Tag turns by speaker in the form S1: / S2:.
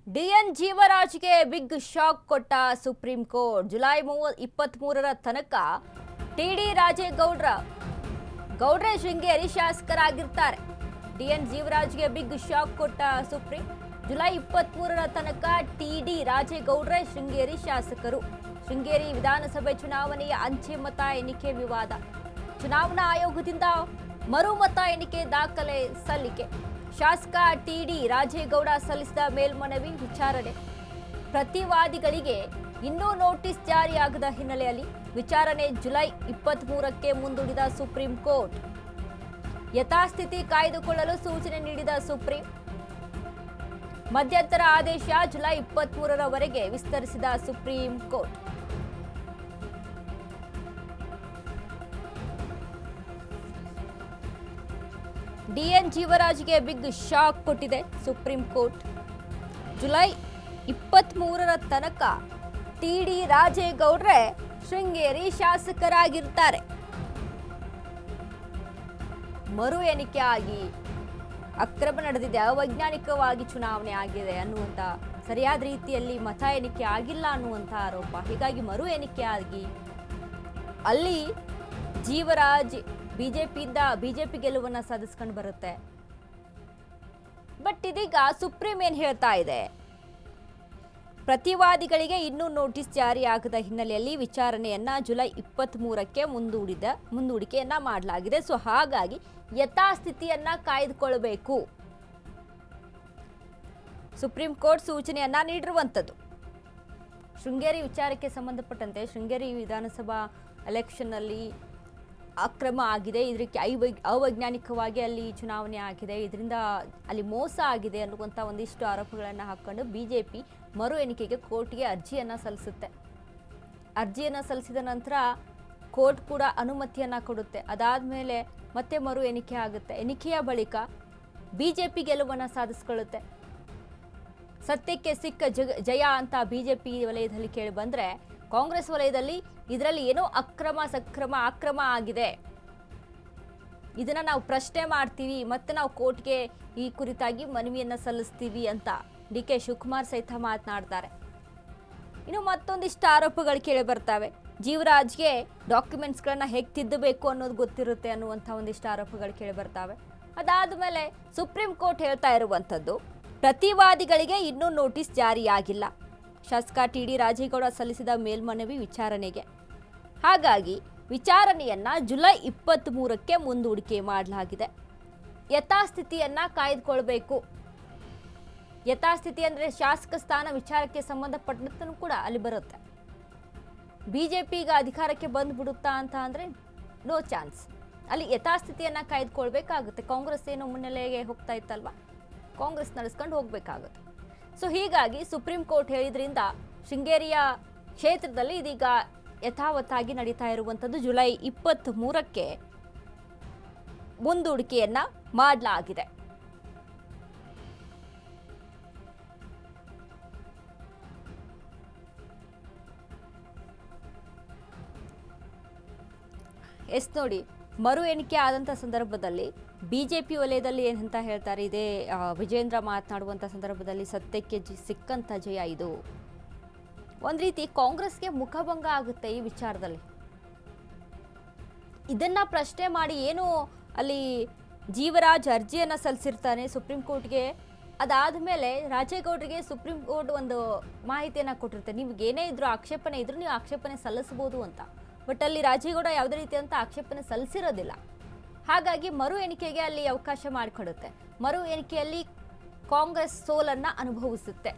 S1: D N ಜೀವರಾಜ್ಗೆ big shock ಕೊಟ್ಟ supreme court. July 23ರ ತನಕ ಟಿಡಿ ಗೌಡ್ರೆ ಶೃಂಗೇರಿ ಶಾಸಕರಾಗಿರ್ತಾರೆ. ಡಿಎನ್ ಜೀವರಾಜ್ಗೆ ಬಿಗ್ ಶಾಕ್ ಕೊಟ್ಟ ಸುಪ್ರೀಂ. ಜುಲೈ 23ರ ತನಕ ಟಿಡಿ ರಾಜೇಗೌಡ್ರೆ ಶೃಂಗೇರಿ ಶಾಸಕರು. ಶೃಂಗೇರಿ ವಿಧಾನಸಭೆ ಚುನಾವಣೆಯ ಅಂಚೆ ಮತ ಎಣಿಕೆ ವಿವಾದ. ಚುನಾವಣಾ ಆಯೋಗದಿಂದ ಮರು ಮತ ಎಣಿಕೆ ದಾಖಲೆ ಸಲ್ಲಿಕೆ. ಶಾಸಕ ಟಿಡಿ ರಾಜೇಗೌಡ ಸಲ್ಲಿಸಿದ ಮೇಲ್ಮನವಿ ವಿಚಾರಣೆ. ಪ್ರತಿವಾದಿಗಳಿಗೆ ಇನ್ನೂ ನೋಟಿಸ್ ಜಾರಿಯಾಗದ ಹಿನ್ನೆಲೆಯಲ್ಲಿ ವಿಚಾರಣೆ ಜುಲೈ 23ಕ್ಕೆ ಮುಂದೂಡಿದ ಸುಪ್ರೀಂ ಕೋರ್ಟ್. ಯಥಾಸ್ಥಿತಿ ಕಾಯ್ದುಕೊಳ್ಳಲು ಸೂಚನೆ ನೀಡಿದ ಸುಪ್ರೀಂ. ಮಧ್ಯಂತರ ಆದೇಶ ಜುಲೈ 23ರವರೆಗೆ ವಿಸ್ತರಿಸಿದ ಸುಪ್ರೀಂ ಕೋರ್ಟ್. ಡಿಎನ್ ಜೀವರಾಜ್ಗೆ ಬಿಗ್ ಶಾಕ್ ಕೊಟ್ಟಿದೆ ಸುಪ್ರೀಂ ಕೋರ್ಟ್. ಜುಲೈ 23ರ ತನಕ ಟಿಡಿ ರಾಜೇಗೌಡ್ರೆ ಶೃಂಗೇರಿ ಶಾಸಕರಾಗಿರ್ತಾರೆ. ಮರು ಎಣಿಕೆ ಆಗಿ ಅಕ್ರಮ ನಡೆದಿದೆ, ಅವೈಜ್ಞಾನಿಕವಾಗಿ ಚುನಾವಣೆ ಆಗಿದೆ ಅನ್ನುವಂಥ, ಸರಿಯಾದ ರೀತಿಯಲ್ಲಿ ಮತ ಎಣಿಕೆ ಆಗಿಲ್ಲ ಅನ್ನುವಂಥ ಆರೋಪ. ಹೀಗಾಗಿ ಮರು ಎಣಿಕೆ ಆಗಿ ಅಲ್ಲಿ ಜೀವರಾಜ್ ಬಿಜೆಪಿ ಗೆಲುವನ್ನ ಸಾಧಿಸ್ಕೊಂಡು ಬರುತ್ತೆ. ಬಟ್ ಇದೀಗ ಸುಪ್ರೀಂ ಏನ್ ಹೇಳ್ತಾ ಇದೆ, ಪ್ರತಿವಾದಿಗಳಿಗೆ ಇನ್ನೂ ನೋಟಿಸ್ ಜಾರಿಯಾಗದ ಹಿನ್ನೆಲೆಯಲ್ಲಿ ವಿಚಾರಣೆಯನ್ನ ಜುಲೈ 23ಕ್ಕೆ ಮುಂದೂಡಿಕೆಯನ್ನ ಮಾಡಲಾಗಿದೆ. ಸೊ ಹಾಗಾಗಿ ಯಥಾಸ್ಥಿತಿಯನ್ನ ಕಾಯ್ದುಕೊಳ್ಳಬೇಕು. ಸುಪ್ರೀಂ ಕೋರ್ಟ್ ಸೂಚನೆಯನ್ನ ನೀಡಿರುವಂಥದ್ದು. ಶೃಂಗೇರಿ ವಿಚಾರಕ್ಕೆ ಸಂಬಂಧಪಟ್ಟಂತೆ ಶೃಂಗೇರಿ ವಿಧಾನಸಭಾ ಎಲೆಕ್ಷನ್ ಅಲ್ಲಿ ಅಕ್ರಮ ಆಗಿದೆ, ಇದಕ್ಕೆ ಅವೈಜ್ಞಾನಿಕವಾಗಿ ಅಲ್ಲಿ ಚುನಾವಣೆ ಆಗಿದೆ, ಇದರಿಂದ ಅಲ್ಲಿ ಮೋಸ ಆಗಿದೆ ಅನ್ನುವಂಥ ಒಂದಿಷ್ಟು ಆರೋಪಗಳನ್ನು ಹಾಕೊಂಡು ಬಿಜೆಪಿ ಮರು ಎಣಿಕೆಗೆ ಕೋರ್ಟ್ಗೆ ಅರ್ಜಿಯನ್ನು ಸಲ್ಲಿಸುತ್ತೆ. ಅರ್ಜಿಯನ್ನು ಸಲ್ಲಿಸಿದ ನಂತರ ಕೋರ್ಟ್ ಕೂಡ ಅನುಮತಿಯನ್ನು ಕೊಡುತ್ತೆ. ಅದಾದಮೇಲೆ ಮತ್ತೆ ಮರು ಎಣಿಕೆ ಆಗುತ್ತೆ. ಎಣಿಕೆಯ ಬಳಿಕ ಬಿಜೆಪಿ ಗೆಲುವನ್ನು ಸಾಧಿಸ್ಕೊಳ್ಳುತ್ತೆ. ಸತ್ಯಕ್ಕೆ ಸಿಕ್ಕ ಜಯ ಅಂತ ಬಿಜೆಪಿ ವಲಯದಲ್ಲಿ ಕೇಳಿ ಬಂದರೆ, ಕಾಂಗ್ರೆಸ್ ವಲಯದಲ್ಲಿ ಇದರಲ್ಲಿ ಏನೋ ಅಕ್ರಮ ಆಗಿದೆ, ಇದನ್ನ ನಾವು ಪ್ರಶ್ನೆ ಮಾಡ್ತೀವಿ, ಮತ್ತೆ ನಾವು ಕೋರ್ಟ್ಗೆ ಈ ಕುರಿತಾಗಿ ಮನವಿಯನ್ನ ಸಲ್ಲಿಸ್ತೀವಿ ಅಂತ ಡಿ.ಕೆ. ಶಿವಕುಮಾರ್ ಸಹಿತ ಮಾತನಾಡ್ತಾರೆ. ಇನ್ನು ಮತ್ತೊಂದಿಷ್ಟು ಆರೋಪಗಳು ಕೇಳಿ ಬರ್ತವೆ. ಜೀವರಾಜ್ಗೆ ಡಾಕ್ಯುಮೆಂಟ್ಸ್ಗಳನ್ನ ಹೇಗೆ ತಿದ್ದಬೇಕು ಅನ್ನೋದು ಗೊತ್ತಿರುತ್ತೆ ಅನ್ನುವಂಥ ಒಂದಿಷ್ಟು ಆರೋಪಗಳು ಕೇಳಿ ಬರ್ತವೆ. ಅದಾದ ಸುಪ್ರೀಂ ಕೋರ್ಟ್ ಹೇಳ್ತಾ ಇರುವಂಥದ್ದು, ಪ್ರತಿವಾದಿಗಳಿಗೆ ಇನ್ನೂ ನೋಟಿಸ್ ಜಾರಿಯಾಗಿಲ್ಲ. ಶಾಸಕ ಟಿಡಿ ರಾಜೇಗೌಡ ಸಲ್ಲಿಸಿದ ಮೇಲ್ಮನವಿ ವಿಚಾರಣೆಗೆ. ಹಾಗಾಗಿ ವಿಚಾರಣೆಯನ್ನ ಜುಲೈ 23ಕ್ಕೆ ಮುಂದೂಡಿಕೆ ಮಾಡಲಾಗಿದೆ. ಯಥಾಸ್ಥಿತಿಯನ್ನ ಕಾಯ್ದುಕೊಳ್ಬೇಕು. ಯಥಾಸ್ಥಿತಿ ಅಂದರೆ ಶಾಸಕ ಸ್ಥಾನ ವಿಚಾರಕ್ಕೆ ಸಂಬಂಧಪಟ್ಟಂತೂ ಕೂಡ ಅಲ್ಲಿ ಬರುತ್ತೆ. ಬಿಜೆಪಿ ಈಗ ಅಧಿಕಾರಕ್ಕೆ ಬಂದ್ಬಿಡುತ್ತಾ ಅಂತ ಅಂದರೆ ನೋ ಚಾನ್ಸ್. ಅಲ್ಲಿ ಯಥಾಸ್ಥಿತಿಯನ್ನ ಕಾಯ್ದುಕೊಳ್ಬೇಕಾಗುತ್ತೆ. ಕಾಂಗ್ರೆಸ್ ಏನು ಮುನ್ನೆಲೆಗೆ ಹೋಗ್ತಾ ಇತ್ತಲ್ವಾ, ಕಾಂಗ್ರೆಸ್ ನಡೆಸ್ಕೊಂಡು ಹೋಗ್ಬೇಕಾಗುತ್ತೆ. ಸೊ ಹೀಗಾಗಿ ಸುಪ್ರೀಂ ಕೋರ್ಟ್ ಹೇಳಿದ್ರಿಂದ ಶೃಂಗೇರಿಯ ಕ್ಷೇತ್ರದಲ್ಲಿ ಇದೀಗ ಯಥಾವತ್ತಾಗಿ ನಡೀತಾ ಇರುವಂಥದ್ದು ಜುಲೈ 23ಕ್ಕೆ ಮುಂದೂಡಿಕೆಯನ್ನ ಮಾಡಲಾಗಿದೆ. ನೋಡಿ, ಮರು ಎಣಿಕೆ ಆದಂಥ ಸಂದರ್ಭದಲ್ಲಿ ಬಿಜೆಪಿ ವಲಯದಲ್ಲಿ ಏನಂತ ಹೇಳ್ತಾರೆ, ಇದೇ ವಿಜೇಂದ್ರ ಮಾತನಾಡುವಂಥ ಸಂದರ್ಭದಲ್ಲಿ ಸತ್ಯಕ್ಕೆ ಸಿಕ್ಕಂಥ ಜಯ ಇದು. ಒಂದು ರೀತಿ ಕಾಂಗ್ರೆಸ್ಗೆ ಮುಖಭಂಗ ಆಗುತ್ತೆ ಈ ವಿಚಾರದಲ್ಲಿ. ಇದನ್ನ ಪ್ರಶ್ನೆ ಮಾಡಿ ಏನು ಅಲ್ಲಿ ಜೀವರಾಜ್ ಅರ್ಜಿಯನ್ನು ಸಲ್ಲಿಸಿರ್ತಾನೆ ಸುಪ್ರೀಂ ಕೋರ್ಟ್ಗೆ. ಅದಾದಮೇಲೆ ರಾಜೇಗೌಡರಿಗೆ ಸುಪ್ರೀಂ ಕೋರ್ಟ್ ಒಂದು ಮಾಹಿತಿಯನ್ನು ಕೊಟ್ಟಿರುತ್ತೆ, ನಿಮ್ಗೆ ಏನೇ ಇದ್ರು ಆಕ್ಷೇಪಣೆ ಇದ್ರು ನೀವು ಆಕ್ಷೇಪಣೆ ಸಲ್ಲಿಸಬಹುದು ಅಂತ. ಬಟ್ ಅಲ್ಲಿ ರಾಜೇಗೌಡ ಯಾವುದೇ ರೀತಿಯಂತ ಆಕ್ಷೇಪಣೆ ಸಲ್ಲಿಸಿರೋದಿಲ್ಲ. ಹಾಗಾಗಿ ಮರು ಎಣಿಕೆಗೆ ಅಲ್ಲಿ ಅವಕಾಶ ಮಾಡಿಕೊಡುತ್ತೆ. ಮರು ಎಣಿಕೆಯಲ್ಲಿ ಕಾಂಗ್ರೆಸ್ ಸೋಲನ್ನ ಅನುಭವಿಸುತ್ತೆ.